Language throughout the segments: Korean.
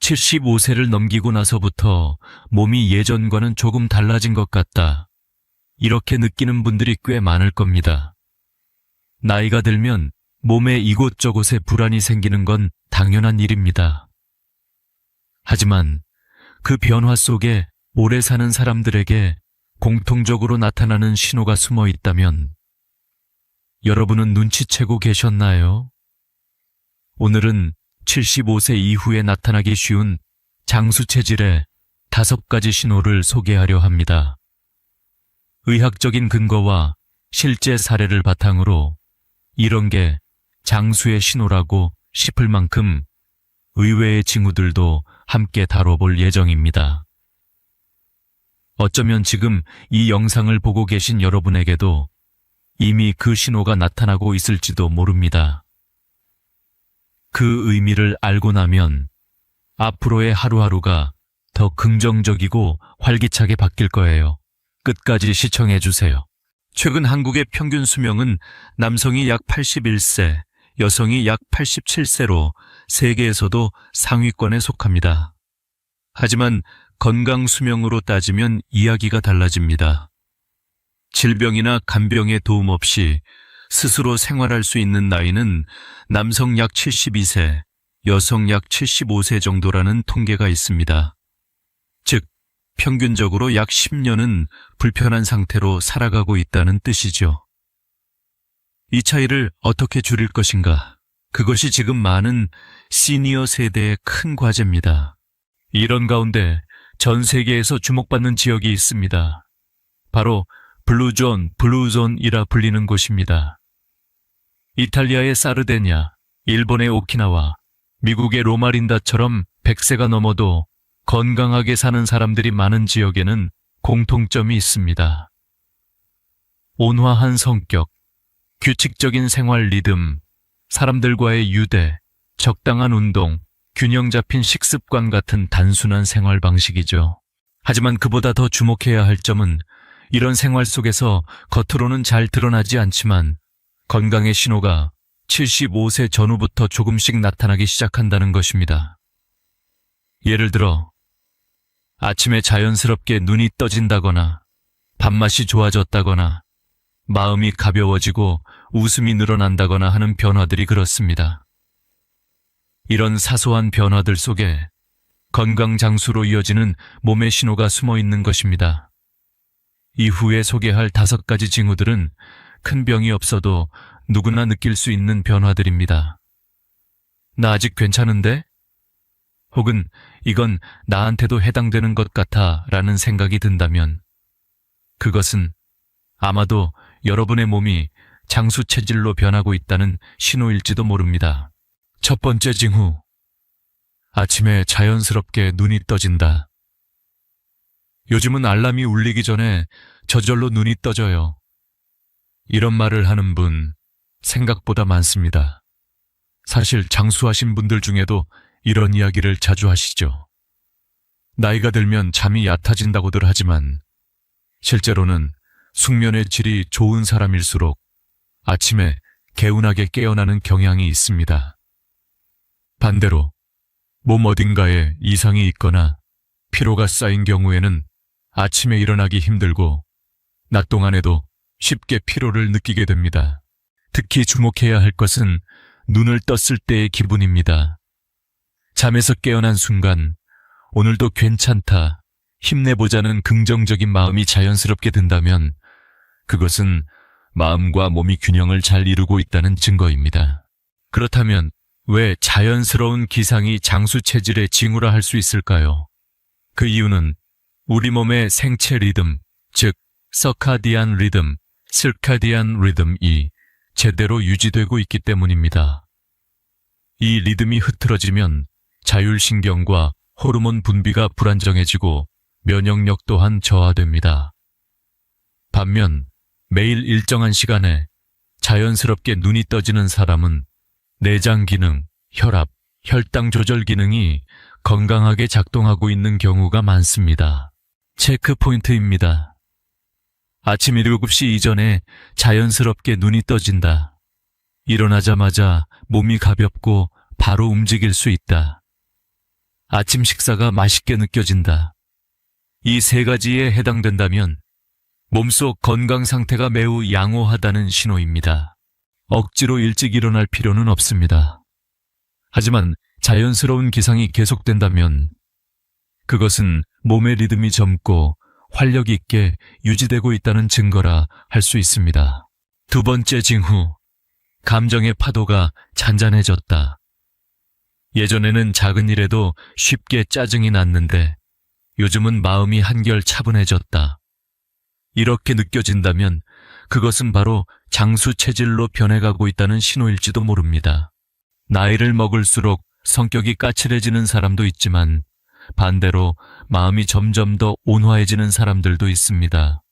75세를 넘기고 나서부터 몸이 예전과는 조금 달라진 것 같다. 이렇게 느끼는 분들이 꽤 많을 겁니다. 나이가 들면 몸에 이곳저곳에 불안이 생기는 건 당연한 일입니다. 하지만 그 변화 속에 오래 사는 사람들에게 공통적으로 나타나는 신호가 숨어 있다면 여러분은 눈치채고 계셨나요? 오늘은 75세 이후에 나타나기 쉬운 장수 체질의 5가지 신호를 소개하려 합니다. 의학적인 근거와 실제 사례를 바탕으로 이런 게 장수의 신호라고 싶을 만큼 의외의 징후들도 함께 다뤄볼 예정입니다. 어쩌면 지금 이 영상을 보고 계신 여러분에게도 이미 그 신호가 나타나고 있을지도 모릅니다. 그 의미를 알고 나면 앞으로의 하루하루가 더 긍정적이고 활기차게 바뀔 거예요. 끝까지 시청해주세요. 최근 한국의 평균 수명은 남성이 약 81세, 여성이 약 87세로 세계에서도 상위권에 속합니다. 하지만 건강 수명으로 따지면 이야기가 달라집니다. 질병이나 간병의 도움 없이 스스로 생활할 수 있는 나이는 남성 약 72세, 여성 약 75세 정도라는 통계가 있습니다. 즉, 평균적으로 약 10년은 불편한 상태로 살아가고 있다는 뜻이죠. 이 차이를 어떻게 줄일 것인가? 그것이 지금 많은 시니어 세대의 큰 과제입니다. 이런 가운데 전 세계에서 주목받는 지역이 있습니다. 바로 블루존이라 불리는 곳입니다. 이탈리아의 사르데냐, 일본의 오키나와, 미국의 로마린다처럼 100세가 넘어도 건강하게 사는 사람들이 많은 지역에는 공통점이 있습니다. 온화한 성격, 규칙적인 생활 리듬, 사람들과의 유대, 적당한 운동, 균형 잡힌 식습관 같은 단순한 생활 방식이죠. 하지만 그보다 더 주목해야 할 점은 이런 생활 속에서 겉으로는 잘 드러나지 않지만 건강의 신호가 75세 전후부터 조금씩 나타나기 시작한다는 것입니다. 예를 들어 아침에 자연스럽게 눈이 떠진다거나 밥맛이 좋아졌다거나 마음이 가벼워지고 웃음이 늘어난다거나 하는 변화들이 그렇습니다. 이런 사소한 변화들 속에 건강 장수로 이어지는 몸의 신호가 숨어 있는 것입니다. 이후에 소개할 5가지 징후들은 큰 병이 없어도 누구나 느낄 수 있는 변화들입니다. 나 아직 괜찮은데? 혹은 이건 나한테도 해당되는 것 같아 라는 생각이 든다면 그것은 아마도 여러분의 몸이 장수 체질로 변하고 있다는 신호일지도 모릅니다. 첫 번째 징후. 아침에 자연스럽게 눈이 떠진다. 요즘은 알람이 울리기 전에 저절로 눈이 떠져요. 이런 말을 하는 분 생각보다 많습니다. 사실 장수하신 분들 중에도 이런 이야기를 자주 하시죠. 나이가 들면 잠이 얕아진다고들 하지만 실제로는 숙면의 질이 좋은 사람일수록 아침에 개운하게 깨어나는 경향이 있습니다. 반대로 몸 어딘가에 이상이 있거나 피로가 쌓인 경우에는 아침에 일어나기 힘들고 낮 동안에도 쉽게 피로를 느끼게 됩니다. 특히 주목해야 할 것은 눈을 떴을 때의 기분입니다. 잠에서 깨어난 순간 오늘도 괜찮다, 힘내보자는 긍정적인 마음이 자연스럽게 든다면 그것은 마음과 몸이 균형을 잘 이루고 있다는 증거입니다. 그렇다면 왜 자연스러운 기상이 장수 체질의 징후라 할 수 있을까요? 그 이유는 우리 몸의 생체 리듬, 즉 서카디안 리듬, 스카디안 리듬이 제대로 유지되고 있기 때문입니다. 이 리듬이 흐트러지면 자율신경과 호르몬 분비가 불안정해지고 면역력 또한 저하됩니다. 반면 매일 일정한 시간에 자연스럽게 눈이 떠지는 사람은 내장 기능, 혈압, 혈당 조절 기능이 건강하게 작동하고 있는 경우가 많습니다. 체크 포인트입니다. 아침 7시 이전에 자연스럽게 눈이 떠진다. 일어나자마자 몸이 가볍고 바로 움직일 수 있다. 아침 식사가 맛있게 느껴진다. 이 세 가지에 해당된다면 몸속 건강 상태가 매우 양호하다는 신호입니다. 억지로 일찍 일어날 필요는 없습니다. 하지만 자연스러운 기상이 계속된다면 그것은 몸의 리듬이 젊고 활력 있게 유지되고 있다는 증거라 할 수 있습니다. 두 번째 징후, 감정의 파도가 잔잔해졌다. 예전에는 작은 일에도 쉽게 짜증이 났는데 요즘은 마음이 한결 차분해졌다. 이렇게 느껴진다면 그것은 바로 장수 체질로 변해가고 있다는 신호일지도 모릅니다. 나이를 먹을수록 성격이 까칠해지는 사람도 있지만 반대로 마음이 점점 더 온화해지는 사람들도 있습니다.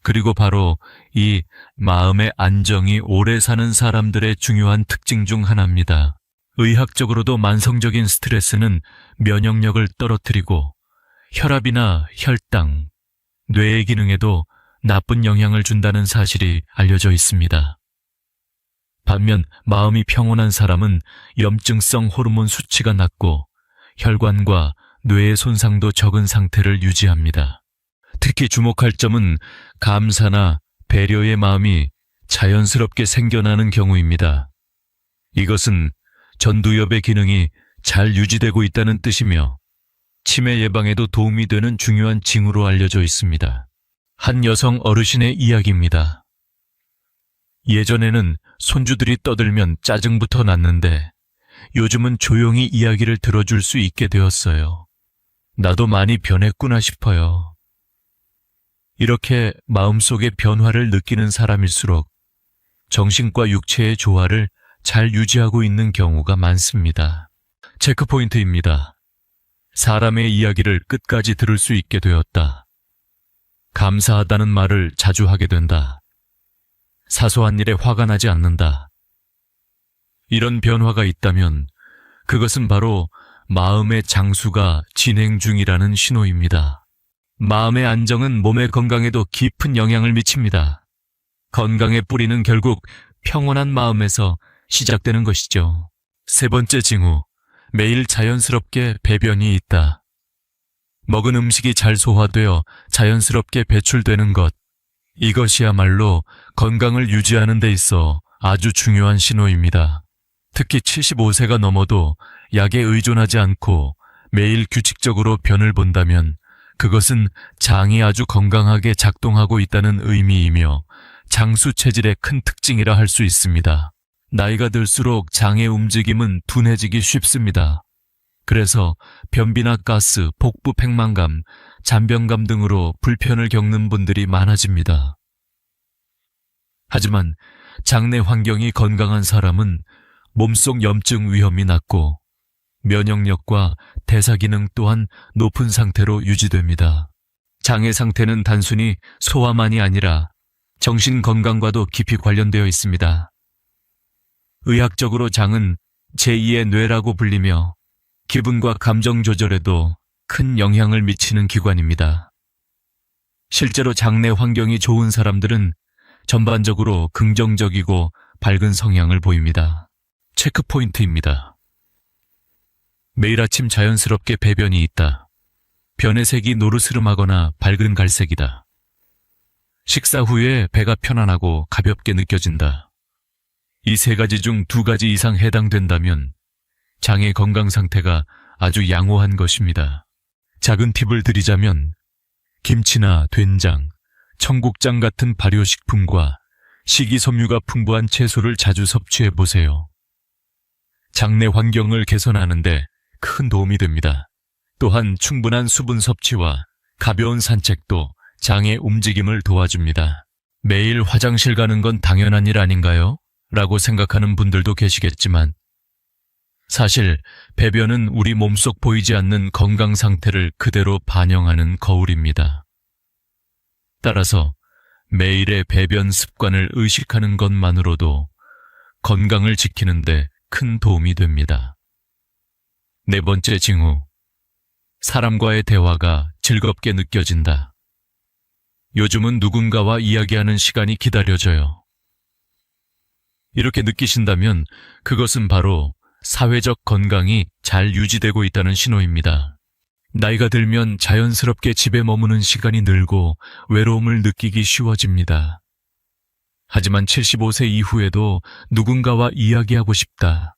그리고 바로 이 마음의 안정이 오래 사는 사람들의 중요한 특징 중 하나입니다. 의학적으로도 만성적인 스트레스는 면역력을 떨어뜨리고 혈압이나 혈당, 뇌의 기능에도 나쁜 영향을 준다는 사실이 알려져 있습니다. 반면 마음이 평온한 사람은 염증성 호르몬 수치가 낮고 혈관과 뇌의 손상도 적은 상태를 유지합니다. 특히 주목할 점은 감사나 배려의 마음이 자연스럽게 생겨나는 경우입니다. 이것은 전두엽의 기능이 잘 유지되고 있다는 뜻이며 치매 예방에도 도움이 되는 중요한 징후로 알려져 있습니다. 한 여성 어르신의 이야기입니다. 예전에는 손주들이 떠들면 짜증부터 났는데 요즘은 조용히 이야기를 들어줄 수 있게 되었어요. 나도 많이 변했구나 싶어요. 이렇게 마음속의 변화를 느끼는 사람일수록 정신과 육체의 조화를 잘 유지하고 있는 경우가 많습니다. 체크포인트입니다. 사람의 이야기를 끝까지 들을 수 있게 되었다. 감사하다는 말을 자주 하게 된다. 사소한 일에 화가 나지 않는다. 이런 변화가 있다면 그것은 바로 마음의 장수가 진행 중이라는 신호입니다. 마음의 안정은 몸의 건강에도 깊은 영향을 미칩니다. 건강의 뿌리는 결국 평온한 마음에서 시작되는 것이죠. 세 번째 징후, 매일 자연스럽게 배변이 있다. 먹은 음식이 잘 소화되어 자연스럽게 배출되는 것, 이것이야말로 건강을 유지하는 데 있어 아주 중요한 신호입니다. 특히 75세가 넘어도 약에 의존하지 않고 매일 규칙적으로 변을 본다면 그것은 장이 아주 건강하게 작동하고 있다는 의미이며 장수 체질의 큰 특징이라 할 수 있습니다. 나이가 들수록 장의 움직임은 둔해지기 쉽습니다. 그래서 변비나 가스, 복부 팽만감, 잔변감 등으로 불편을 겪는 분들이 많아집니다. 하지만 장내 환경이 건강한 사람은 몸속 염증 위험이 낮고 면역력과 대사 기능 또한 높은 상태로 유지됩니다. 장의 상태는 단순히 소화만이 아니라 정신 건강과도 깊이 관련되어 있습니다. 의학적으로 장은 제2의 뇌라고 불리며 기분과 감정 조절에도 큰 영향을 미치는 기관입니다. 실제로 장내 환경이 좋은 사람들은 전반적으로 긍정적이고 밝은 성향을 보입니다. 체크포인트입니다. 매일 아침 자연스럽게 배변이 있다. 변의 색이 노르스름하거나 밝은 갈색이다. 식사 후에 배가 편안하고 가볍게 느껴진다. 이 세 가지 중 두 가지 이상 해당된다면 장의 건강 상태가 아주 양호한 것입니다. 작은 팁을 드리자면 김치나 된장, 청국장 같은 발효식품과 식이섬유가 풍부한 채소를 자주 섭취해 보세요. 장내 환경을 개선하는 데 큰 도움이 됩니다. 또한 충분한 수분 섭취와 가벼운 산책도 장의 움직임을 도와줍니다. 매일 화장실 가는 건 당연한 일 아닌가요? 라고 생각하는 분들도 계시겠지만 사실 배변은 우리 몸속 보이지 않는 건강 상태를 그대로 반영하는 거울입니다. 따라서 매일의 배변 습관을 의식하는 것만으로도 건강을 지키는 데 큰 도움이 됩니다. 네 번째 징후, 사람과의 대화가 즐겁게 느껴진다. 요즘은 누군가와 이야기하는 시간이 기다려져요. 이렇게 느끼신다면 그것은 바로 사회적 건강이 잘 유지되고 있다는 신호입니다. 나이가 들면 자연스럽게 집에 머무는 시간이 늘고 외로움을 느끼기 쉬워집니다. 하지만 75세 이후에도 누군가와 이야기하고 싶다,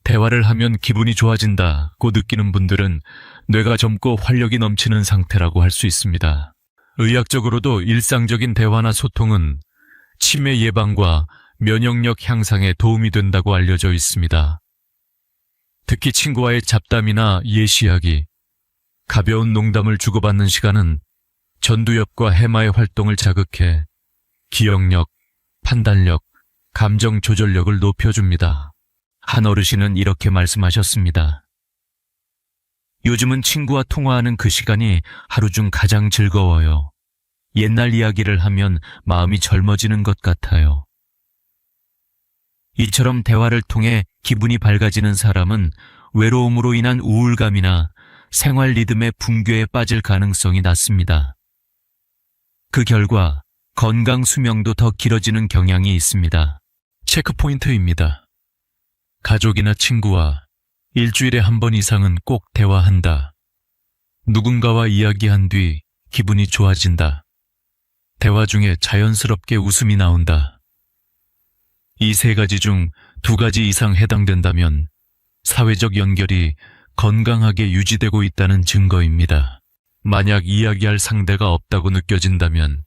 대화를 하면 기분이 좋아진다고 느끼는 분들은 뇌가 젊고 활력이 넘치는 상태라고 할 수 있습니다. 의학적으로도 일상적인 대화나 소통은 치매 예방과 면역력 향상에 도움이 된다고 알려져 있습니다. 특히 친구와의 잡담이나 예시 이야기, 가벼운 농담을 주고받는 시간은 전두엽과 해마의 활동을 자극해 기억력, 판단력, 감정 조절력을 높여줍니다. 한 어르신은 이렇게 말씀하셨습니다. 요즘은 친구와 통화하는 그 시간이 하루 중 가장 즐거워요. 옛날 이야기를 하면 마음이 젊어지는 것 같아요. 이처럼 대화를 통해 기분이 밝아지는 사람은 외로움으로 인한 우울감이나 생활 리듬의 붕괴에 빠질 가능성이 낮습니다. 그 결과 건강 수명도 더 길어지는 경향이 있습니다. 체크포인트입니다. 가족이나 친구와 일주일에 한 번 이상은 꼭 대화한다. 누군가와 이야기한 뒤 기분이 좋아진다. 대화 중에 자연스럽게 웃음이 나온다. 이 세 가지 중 두 가지 이상 해당된다면 사회적 연결이 건강하게 유지되고 있다는 증거입니다. 만약 이야기할 상대가 없다고 느껴진다면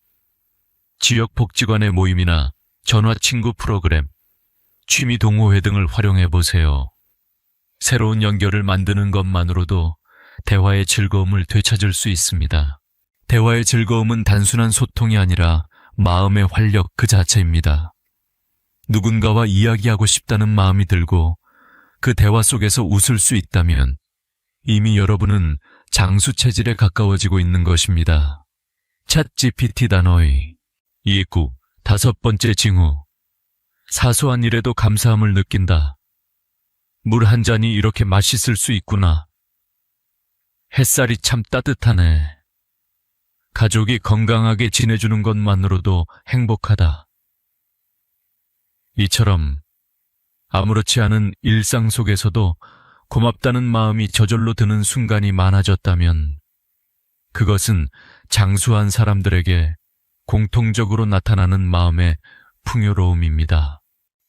지역복지관의 모임이나 전화친구 프로그램, 취미 동호회 등을 활용해 보세요. 새로운 연결을 만드는 것만으로도 대화의 즐거움을 되찾을 수 있습니다. 대화의 즐거움은 단순한 소통이 아니라 마음의 활력 그 자체입니다. 누군가와 이야기하고 싶다는 마음이 들고 그 대화 속에서 웃을 수 있다면 이미 여러분은 장수 체질에 가까워지고 있는 것입니다. 챗GPT 단어의 2구, 5번째 징후. 사소한 일에도 감사함을 느낀다. 물 한 잔이 이렇게 맛있을 수 있구나. 햇살이 참 따뜻하네. 가족이 건강하게 지내주는 것만으로도 행복하다. 이처럼 아무렇지 않은 일상 속에서도 고맙다는 마음이 저절로 드는 순간이 많아졌다면 그것은 장수한 사람들에게 공통적으로 나타나는 마음의 풍요로움입니다.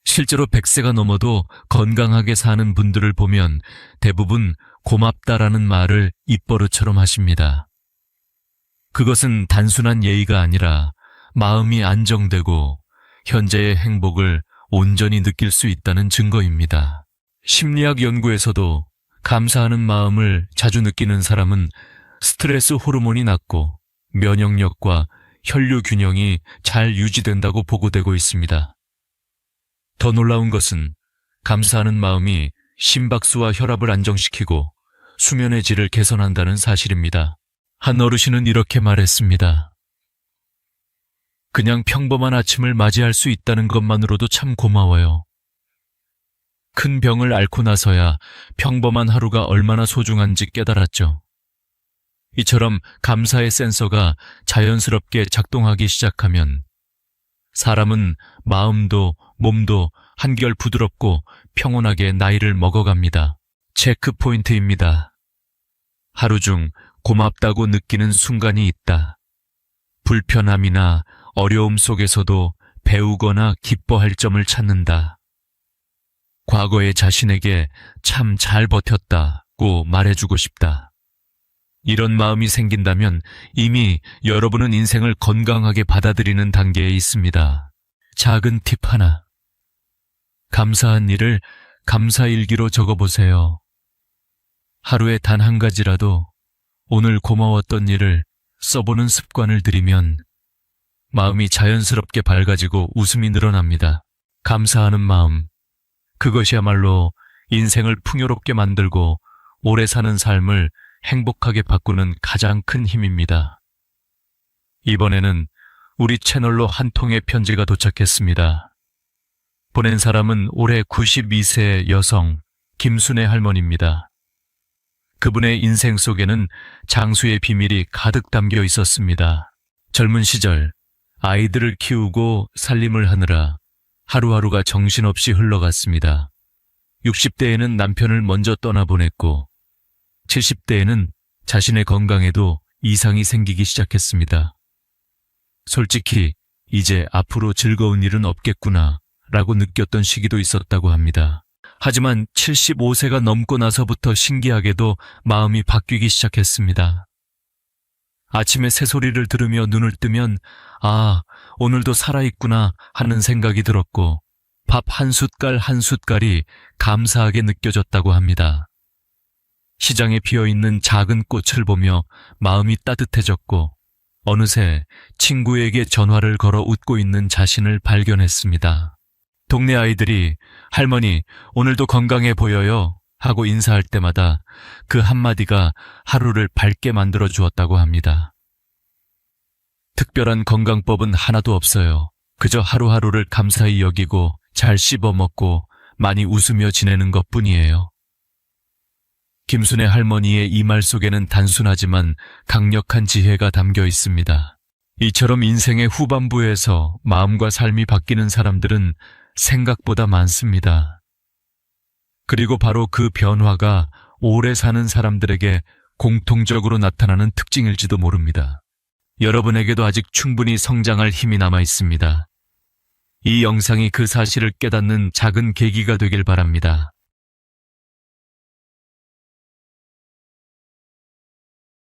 실제로 100세가 넘어도 건강하게 사는 분들을 보면 대부분 고맙다라는 말을 입버릇처럼 하십니다. 그것은 단순한 예의가 아니라 마음이 안정되고 현재의 행복을 온전히 느낄 수 있다는 증거입니다. 심리학 연구에서도 감사하는 마음을 자주 느끼는 사람은 스트레스 호르몬이 낮고 면역력과 혈류 균형이 잘 유지된다고 보고되고 있습니다. 더 놀라운 것은 감사하는 마음이 심박수와 혈압을 안정시키고 수면의 질을 개선한다는 사실입니다. 한 어르신은 이렇게 말했습니다. 그냥 평범한 아침을 맞이할 수 있다는 것만으로도 참 고마워요. 큰 병을 앓고 나서야 평범한 하루가 얼마나 소중한지 깨달았죠. 이처럼 감사의 센서가 자연스럽게 작동하기 시작하면 사람은 마음도 몸도 한결 부드럽고 평온하게 나이를 먹어갑니다. 체크 포인트입니다. 하루 중 고맙다고 느끼는 순간이 있다. 불편함이나 어려움 속에서도 배우거나 기뻐할 점을 찾는다. 과거의 자신에게 참 잘 버텼다고 말해주고 싶다. 이런 마음이 생긴다면 이미 여러분은 인생을 건강하게 받아들이는 단계에 있습니다. 작은 팁 하나. 감사한 일을 감사일기로 적어보세요. 하루에 단 한 가지라도 오늘 고마웠던 일을 써보는 습관을 들이면 마음이 자연스럽게 밝아지고 웃음이 늘어납니다. 감사하는 마음, 그것이야말로 인생을 풍요롭게 만들고 오래 사는 삶을 행복하게 바꾸는 가장 큰 힘입니다. 이번에는 우리 채널로 한 통의 편지가 도착했습니다. 보낸 사람은 올해 92세 여성 김순애 할머니입니다. 그분의 인생 속에는 장수의 비밀이 가득 담겨 있었습니다. 젊은 시절 아이들을 키우고 살림을 하느라 하루하루가 정신없이 흘러갔습니다. 60대에는 남편을 먼저 떠나보냈고 70대에는 자신의 건강에도 이상이 생기기 시작했습니다. 솔직히 이제 앞으로 즐거운 일은 없겠구나 라고 느꼈던 시기도 있었다고 합니다. 하지만 75세가 넘고 나서부터 신기하게도 마음이 바뀌기 시작했습니다. 아침에 새소리를 들으며 눈을 뜨면 아, 오늘도 살아있구나 하는 생각이 들었고 밥 한 숟갈 한 숟갈이 감사하게 느껴졌다고 합니다. 시장에 피어있는 작은 꽃을 보며 마음이 따뜻해졌고 어느새 친구에게 전화를 걸어 웃고 있는 자신을 발견했습니다. 동네 아이들이 할머니, 오늘도 건강해 보여요 하고 인사할 때마다 그 한마디가 하루를 밝게 만들어 주었다고 합니다. 특별한 건강법은 하나도 없어요. 그저 하루하루를 감사히 여기고 잘 씹어 먹고 많이 웃으며 지내는 것뿐이에요. 김순애 할머니의 이 말 속에는 단순하지만 강력한 지혜가 담겨 있습니다. 이처럼 인생의 후반부에서 마음과 삶이 바뀌는 사람들은 생각보다 많습니다. 그리고 바로 그 변화가 오래 사는 사람들에게 공통적으로 나타나는 특징일지도 모릅니다. 여러분에게도 아직 충분히 성장할 힘이 남아 있습니다. 이 영상이 그 사실을 깨닫는 작은 계기가 되길 바랍니다.